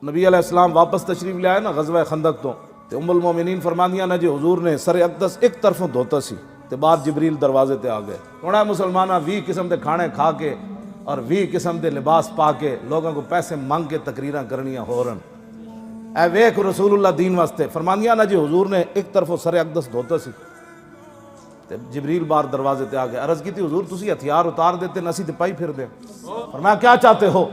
نبی علیہ السلام واپس تشریف لے آئے نا غزوہ خندق تو ام المومنین فرماندیاں نے جی حضور نے سر اقدس ایک طرفوں دھوتا سی تے بعد جبریل دروازے تے آ گئے. ہونا مسلمانہ 20 قسم دے کھانے کھا کے اور 20 قسم دے لباس پا کے لوگوں کو پیسے مانگ کے تقریراں کرنیاں ہو رہن. اے ویکھ رسول اللہ دین واسطے فرماندیاں نا جی حضور نے ایک طرفوں سر اقدس دھوتا سی تے جبریل بار دروازے تے آ گئے. عرض کی تھی حضور تسی ہتھیار اتار دیتے نسی تے پائی پھر دیں. فرمایا کیا چاہتے ہو؟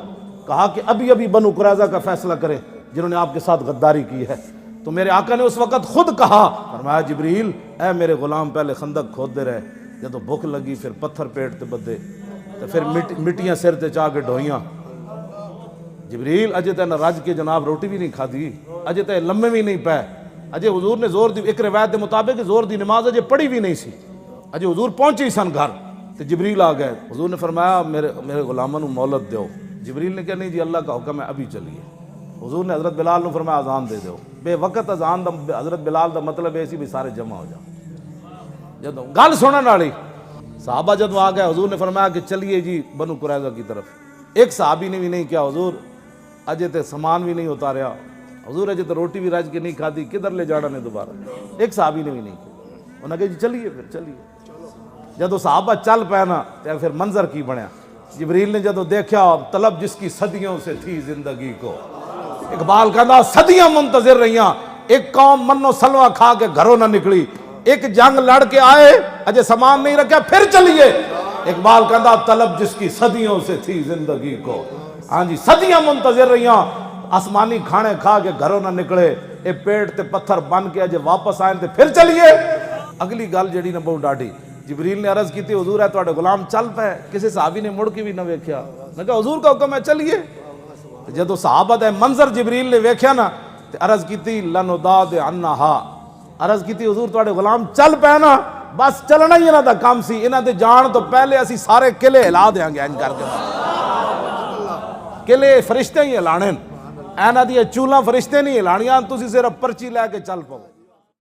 کہا کہ ابھی بنو قریظہ کا فیصلہ کریں جنہوں نے آپ کے ساتھ غداری کی ہے. تو میرے آقا نے اس وقت خود کہا، فرمایا جبریل اے میرے غلام پہلے خندق کھود دے رہے، جدو بھوک لگی پھر پتھر پیٹ تے بدے تو پھر مٹیاں سر تے چاہ کے ڈھوئیاں. جبریل اجے تے نہ رج کے جناب روٹی بھی نہیں کھادی، اجے تے لمے بھی نہیں پے، اجے حضور نے زور دی ایک روایت کے مطابق زور دی نماز اجے پڑھی بھی نہیں سی، اجے حضور پہنچے ہی سن گھر تے جبریل آ گئے. حضور نے فرمایا میرے غلاموں نوں مہلت دیو. جبریل نے کہا نہیں جی اللہ کا حکم ہے ابھی چلیے. حضور نے حضرت بلال نے فرمایا اذان دے دو. بے وقت اذان دا حضرت بلال دا مطلب ہے سی بھی سارے جمع ہو جاؤ. جدوں گل سنن والی صحابہ جدوں آ گئے حضور نے فرمایا کہ چلیے جی بنو قریظہ کی طرف. ایک صحابی نے بھی نہیں کیا حضور اجے تے سامان بھی نہیں اتاریا، حضور اجے تے روٹی بھی رج کے نہیں کھادی، کدھر لے جانا نے دوبارہ. ایک صحابی نے بھی نہیں کیا. انہوں نے کہا جی چلیے پھر چلیے. جدوں صحابہ چل پے نا تے پھر منظر کی بنیا. جبریل نے جدوں دیکھا طلب جس کی صدیوں سے تھی زندگی کو، اقبال کہندا صدیاں منتظر رہیاں، ایک قوم منو سلوہ کھا کے گھروں نہ نکلی، ایک جنگ لڑ کے آئے اجے سامان نہیں رکھا پھر چلیے. اقبال کہندا طلب جس کی صدیوں سے تھی زندگی کو. ہاں جی صدیاں منتظر رہیاں، آسمانی کھانے کھا کے گھروں نہ نکلے، اے پیٹ تے پتھر بن کے اجے واپس آئے تے پھر چلیے. اگلی گل جڑی نا بہت ڈاڈی، جبریل نے عرض کی تھی حضور ہے تواڈے غلام چل پے. کسی صحابی نے مڑ کے بھی نہ ویکھیا، نے کہا حضور کا حکم ہے چلیے. جدو صحابہ دے منظر جبریل نے ویکھیا نا تے عرض کیتی لنوداد عنہا، عرض کیتی حضور تواڈے غلام چل پے نا بس چلنا ہی انہاں دا کام سی، انہاں دے جان تو پہلے اسی سارے قلعے ہلا دیاں گے. انج کر کے قلعے فرشتے ہی ہلانے، انہاں دی چولاں فرشتے نہیں ہلانیاں، تسی صرف پرچی لے کے چل پاؤ.